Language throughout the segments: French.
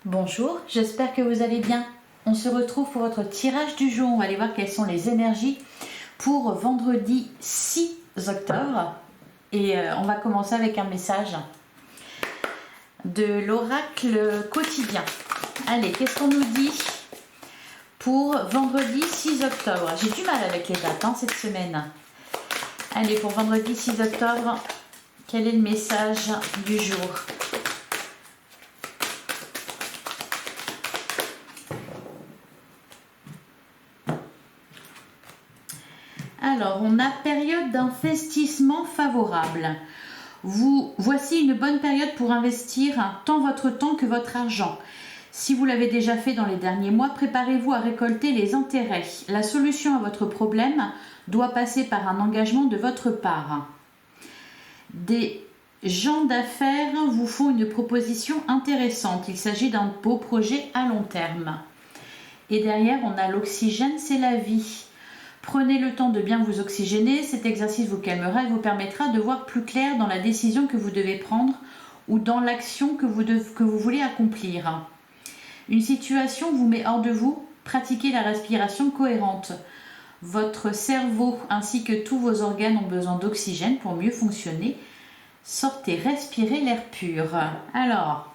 Bonjour, j'espère que vous allez bien. On se retrouve pour votre tirage du jour. On va aller voir quelles sont les énergies pour vendredi 6 octobre. Et on va commencer avec un message de l'oracle quotidien. Allez, qu'est-ce qu'on nous dit pour vendredi 6 octobre? J'ai du mal avec les dates cette semaine. Allez, pour vendredi 6 octobre, quel est le message du jour? Alors, on a période d'investissement favorable. Voici une bonne période pour investir tant votre temps que votre argent. Si vous l'avez déjà fait dans les derniers mois, préparez-vous à récolter les intérêts. La solution à votre problème doit passer par un engagement de votre part. Des gens d'affaires vous font une proposition intéressante. Il s'agit d'un beau projet à long terme. Et derrière, on a l'oxygène, c'est la vie. Prenez le temps de bien vous oxygéner, cet exercice vous calmera et vous permettra de voir plus clair dans la décision que vous devez prendre ou dans l'action que vous voulez accomplir. Une situation vous met hors de vous, pratiquez la respiration cohérente. Votre cerveau ainsi que tous vos organes ont besoin d'oxygène pour mieux fonctionner. Sortez, respirez l'air pur. Alors,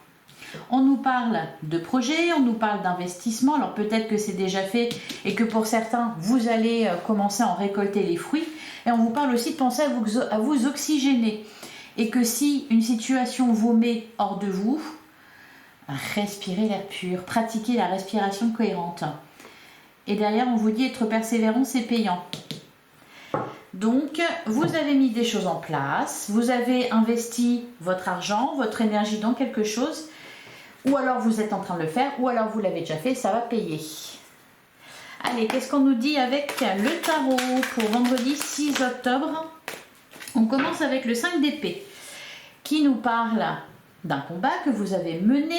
on nous parle de projet, on nous parle d'investissement. Alors peut-être que c'est déjà fait et que pour certains, vous allez commencer à en récolter les fruits. Et on vous parle aussi de penser à vous oxygéner. Et que si une situation vous met hors de vous, respirez l'air pur, pratiquez la respiration cohérente. Et derrière, on vous dit être persévérant, c'est payant. Donc, vous avez mis des choses en place, vous avez investi votre argent, votre énergie dans quelque chose. Ou alors vous êtes en train de le faire, ou alors vous l'avez déjà fait, ça va payer. Allez, qu'est-ce qu'on nous dit avec le tarot pour vendredi 6 octobre? On commence avec le 5 d'épée, qui nous parle d'un combat que vous avez mené.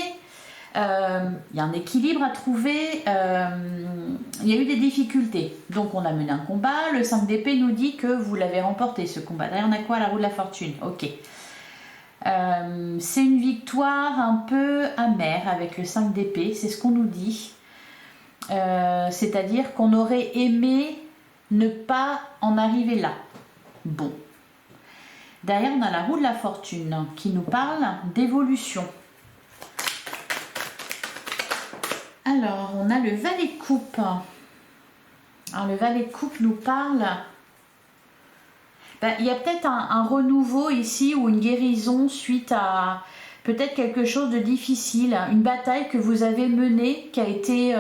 Il y a un équilibre à trouver, il y a eu des difficultés. Donc on a mené un combat, le 5 d'épée nous dit que vous l'avez remporté ce combat. Derrière on a quoi? La roue de la fortune, ok. C'est une victoire un peu amère avec le 5 d'épée, c'est ce qu'on nous dit. C'est-à-dire qu'on aurait aimé ne pas en arriver là. Bon. Derrière, on a la roue de la fortune qui nous parle d'évolution. Alors, on a le valet de coupe. Alors, le valet de coupe nous parle... il y a peut-être un renouveau ici ou une guérison suite à peut-être quelque chose de difficile, une bataille que vous avez menée qui a été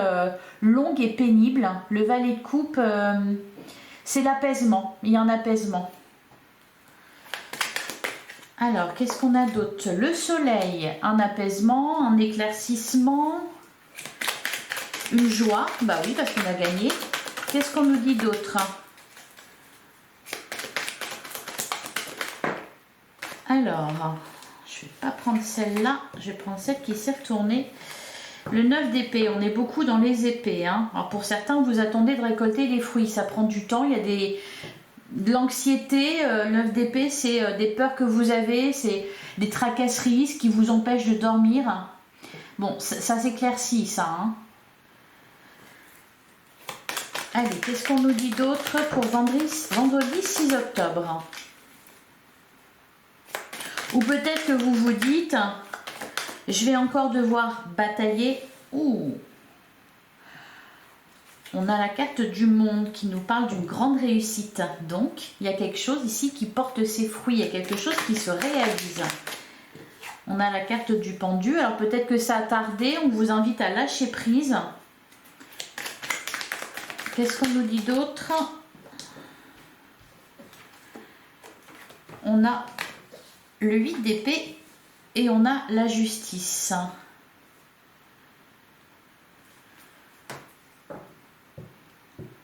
longue et pénible. Le valet de coupe, c'est l'apaisement, il y a un apaisement. Alors, qu'est-ce qu'on a d'autre? Le soleil, un apaisement, un éclaircissement, une joie, bah oui parce qu'on a gagné. Qu'est-ce qu'on nous dit d'autre? Alors, je ne vais pas prendre celle-là, je vais prendre celle qui s'est retournée. Le 9 d'épée, on est beaucoup dans les épées. Alors pour certains, vous attendez de récolter les fruits, ça prend du temps, il y a de l'anxiété. Le 9 d'épée, c'est des peurs que vous avez, c'est des tracasseries qui vous empêchent de dormir. Bon, ça s'éclaircit ça. Allez, qu'est-ce qu'on nous dit d'autre pour vendredi 6 octobre? Ou peut-être que vous vous dites, je vais encore devoir batailler. Ouh. On a la carte du monde qui nous parle d'une grande réussite. Donc, il y a quelque chose ici qui porte ses fruits. Il y a quelque chose qui se réalise. On a la carte du pendu. Alors peut-être que ça a tardé. On vous invite à lâcher prise. Qu'est-ce qu'on nous dit d'autre? On a le 8 d'épée et on a la justice.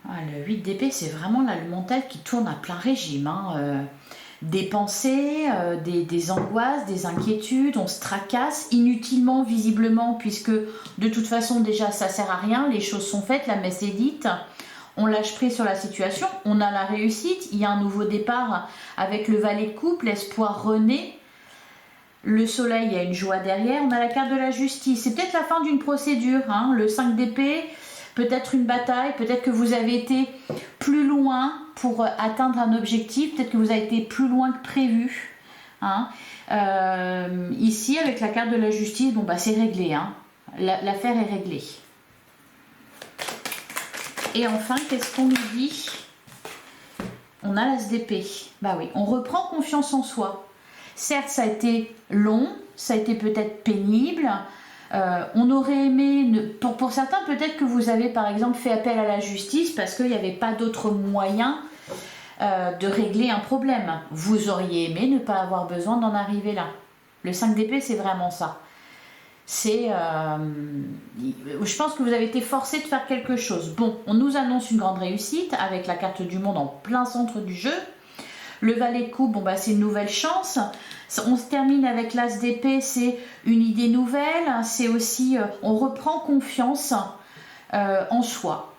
Le 8 d'épée, c'est vraiment là le mental qui tourne à plein régime. Des pensées, des angoisses, des inquiétudes, on se tracasse inutilement, visiblement, puisque de toute façon déjà ça sert à rien, les choses sont faites, la messe est dite. On lâche prise sur la situation, on a la réussite, il y a un nouveau départ avec le valet de coupe, l'espoir renaît. Le soleil, il y a une joie derrière. On a la carte de la justice. C'est peut-être la fin d'une procédure, hein. Le 5 d'épée, peut-être une bataille, peut-être que vous avez été plus loin pour atteindre un objectif, peut-être que vous avez été plus loin que prévu, hein. Ici, avec la carte de la justice, bon, bah, c'est réglé, hein. L'affaire est réglée. Et enfin, qu'est-ce qu'on nous dit? On a l'as d'épée. Bah oui, on reprend confiance en soi. Certes, ça a été long, ça a été peut-être pénible. On aurait aimé, pour certains, peut-être que vous avez par exemple fait appel à la justice parce qu'il n'y avait pas d'autre moyen de régler un problème. Vous auriez aimé ne pas avoir besoin d'en arriver là. Le 5 d'épée, c'est vraiment ça. Je pense que vous avez été forcé de faire quelque chose. Bon, on nous annonce une grande réussite avec la carte du monde en plein centre du jeu. Le valet de coupe, bon, bah, c'est une nouvelle chance. On se termine avec l'as d'épée, c'est une idée nouvelle. C'est aussi, on reprend confiance en soi.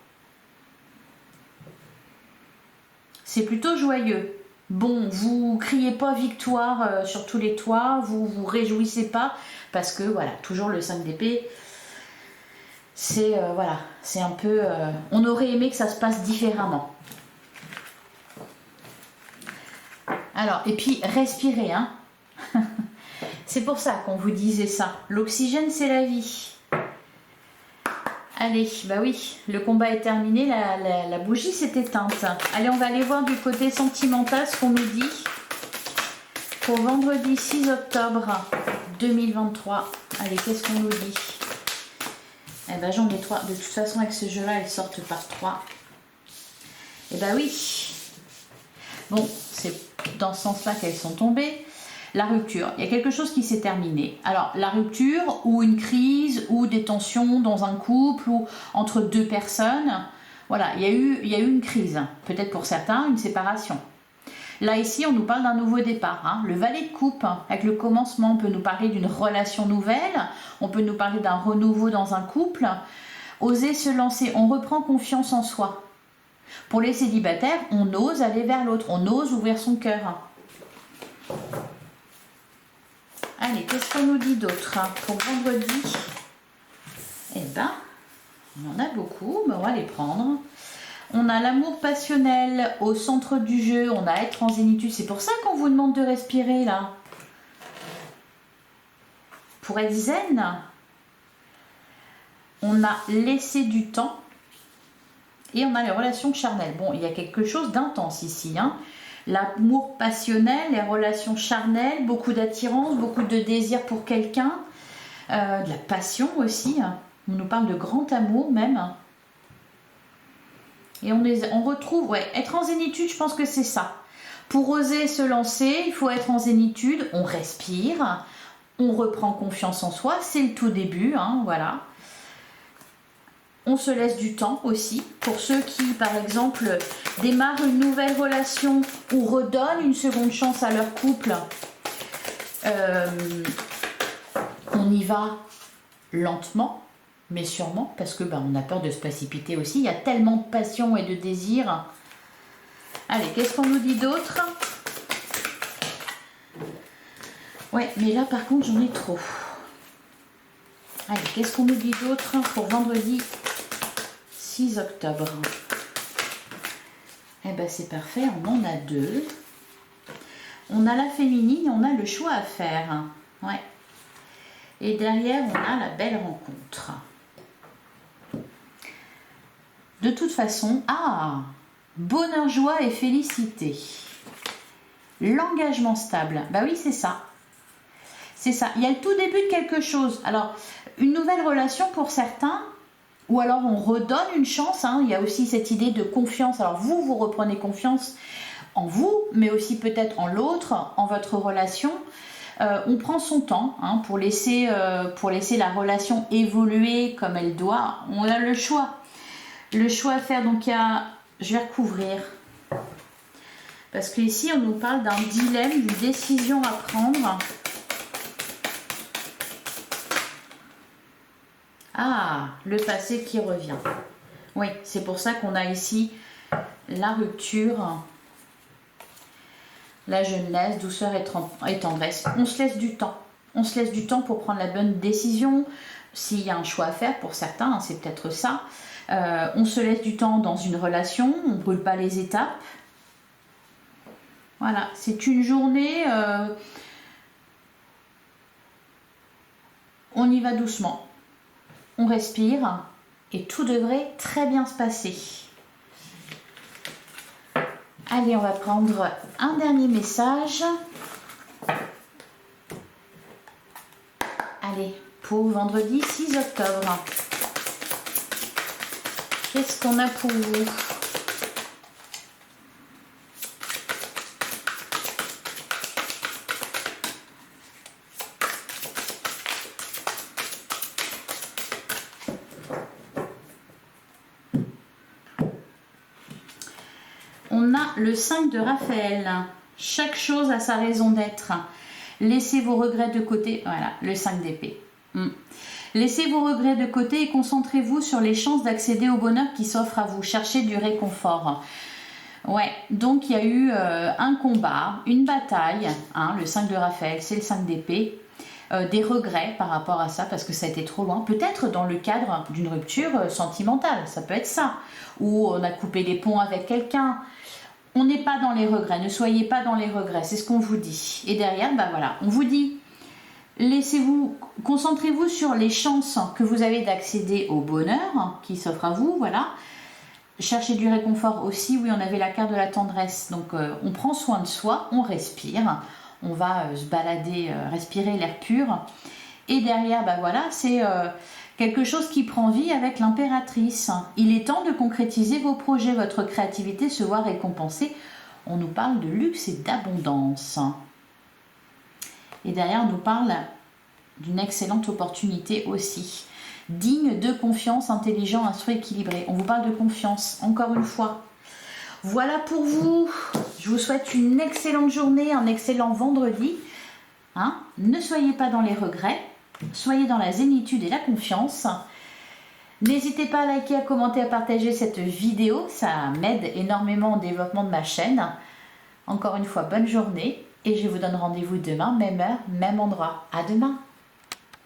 C'est plutôt joyeux. Bon, vous criez pas victoire sur tous les toits, vous vous réjouissez pas, parce que voilà, toujours le 5 d'épée, c'est voilà, c'est un peu... on aurait aimé que ça se passe différemment. Alors, et puis respirez, hein. C'est pour ça qu'on vous disait ça. L'oxygène, c'est la vie. Allez, bah oui, le combat est terminé, la bougie s'est éteinte. Allez, on va aller voir du côté sentimental ce qu'on nous dit pour vendredi 6 octobre 2023. Allez, qu'est-ce qu'on nous dit? Eh ben, j'en ai 3. De toute façon, avec ce jeu-là, elles sortent par 3. Eh ben oui. Bon, c'est dans ce sens-là qu'elles sont tombées. La rupture, il y a quelque chose qui s'est terminé. Alors, la rupture ou une crise ou des tensions dans un couple ou entre deux personnes, voilà, il y a eu une crise. Peut-être pour certains, une séparation. Là, ici, on nous parle d'un nouveau départ, hein. Le valet de coupe, avec le commencement, on peut nous parler d'une relation nouvelle, on peut nous parler d'un renouveau dans un couple. Oser se lancer, on reprend confiance en soi. Pour les célibataires, on ose aller vers l'autre, on ose ouvrir son cœur. Allez, qu'est-ce qu'on nous dit d'autre pour vendredi? Eh ben, on en a beaucoup, mais on va les prendre. On a l'amour passionnel au centre du jeu, on a être en zénitude. C'est pour ça qu'on vous demande de respirer là. Pour être zen, on a laissé du temps et on a les relations charnelles. Bon, il y a quelque chose d'intense ici, hein. L'amour passionnel, les relations charnelles, beaucoup d'attirance, beaucoup de désir pour quelqu'un, de la passion aussi. On nous parle de grand amour même. Et on retrouve, ouais, être en zénitude, je pense que c'est ça. Pour oser se lancer, il faut être en zénitude, on respire, on reprend confiance en soi, c'est le tout début, hein, voilà. On se laisse du temps aussi. Pour ceux qui, par exemple, démarrent une nouvelle relation ou redonnent une seconde chance à leur couple, on y va lentement, mais sûrement, parce que on a peur de se précipiter aussi. Il y a tellement de passion et de désir. Allez, qu'est-ce qu'on nous dit d'autre? Ouais, mais là, par contre, j'en ai trop. Allez, qu'est-ce qu'on nous dit d'autre pour vendredi 6 octobre? Eh ben c'est parfait, on en a 2. On a la féminine, on a le choix à faire. Ouais. Et derrière, on a la belle rencontre. De toute façon, bonheur, joie et félicité. L'engagement stable. Bah oui, c'est ça. C'est ça. Il y a le tout début de quelque chose. Alors, une nouvelle relation pour certains, ou alors on redonne une chance, hein. Il y a aussi cette idée de confiance. Alors vous reprenez confiance en vous, mais aussi peut-être en l'autre, en votre relation. On prend son temps, hein, pour laisser la relation évoluer comme elle doit. On a le choix à faire. Donc je vais recouvrir. Parce qu'ici on nous parle d'un dilemme, d'une décision à prendre. Le passé qui revient. Oui, c'est pour ça qu'on a ici la rupture, la jeunesse, douceur et tendresse. On se laisse du temps. On se laisse du temps pour prendre la bonne décision. S'il y a un choix à faire pour certains, hein, c'est peut-être ça. On se laisse du temps dans une relation, on ne brûle pas les étapes. Voilà, c'est une journée, on y va doucement, on respire et tout devrait très bien se passer. Allez, on va prendre un dernier message. Allez, pour vendredi 6 octobre. Qu'est-ce qu'on a pour vous? On a le 5 de Raphaël. Chaque chose a sa raison d'être. Laissez vos regrets de côté. Voilà, le 5 d'épée. Laissez vos regrets de côté et concentrez-vous sur les chances d'accéder au bonheur qui s'offre à vous. Cherchez du réconfort. Ouais, donc il y a eu un combat, une bataille. Hein, le 5 de Raphaël, c'est le 5 d'épée. Des regrets par rapport à ça parce que ça a été trop loin. Peut-être dans le cadre d'une rupture sentimentale, ça peut être ça. Ou on a coupé les ponts avec quelqu'un. On n'est pas dans les regrets, ne soyez pas dans les regrets, c'est ce qu'on vous dit. Et derrière, bah voilà, on vous dit, concentrez-vous sur les chances que vous avez d'accéder au bonheur qui s'offre à vous, voilà. Cherchez du réconfort aussi, oui, on avait la carte de la tendresse, donc on prend soin de soi, on respire, on va se balader, respirer l'air pur. Et derrière, bah voilà, c'est quelque chose qui prend vie avec l'impératrice. Il est temps de concrétiser vos projets, votre créativité se voit récompensée. On nous parle de luxe et d'abondance. Et derrière, on nous parle d'une excellente opportunité aussi. Digne de confiance, intelligent, instruit, équilibré. On vous parle de confiance, encore une fois. Voilà pour vous. Je vous souhaite une excellente journée, un excellent vendredi. Hein? Ne soyez pas dans les regrets. Soyez dans la zénitude et la confiance. N'hésitez pas à liker, à commenter, à partager cette vidéo. Ça m'aide énormément au développement de ma chaîne. Encore une fois, bonne journée. Et je vous donne rendez-vous demain, même heure, même endroit. À demain.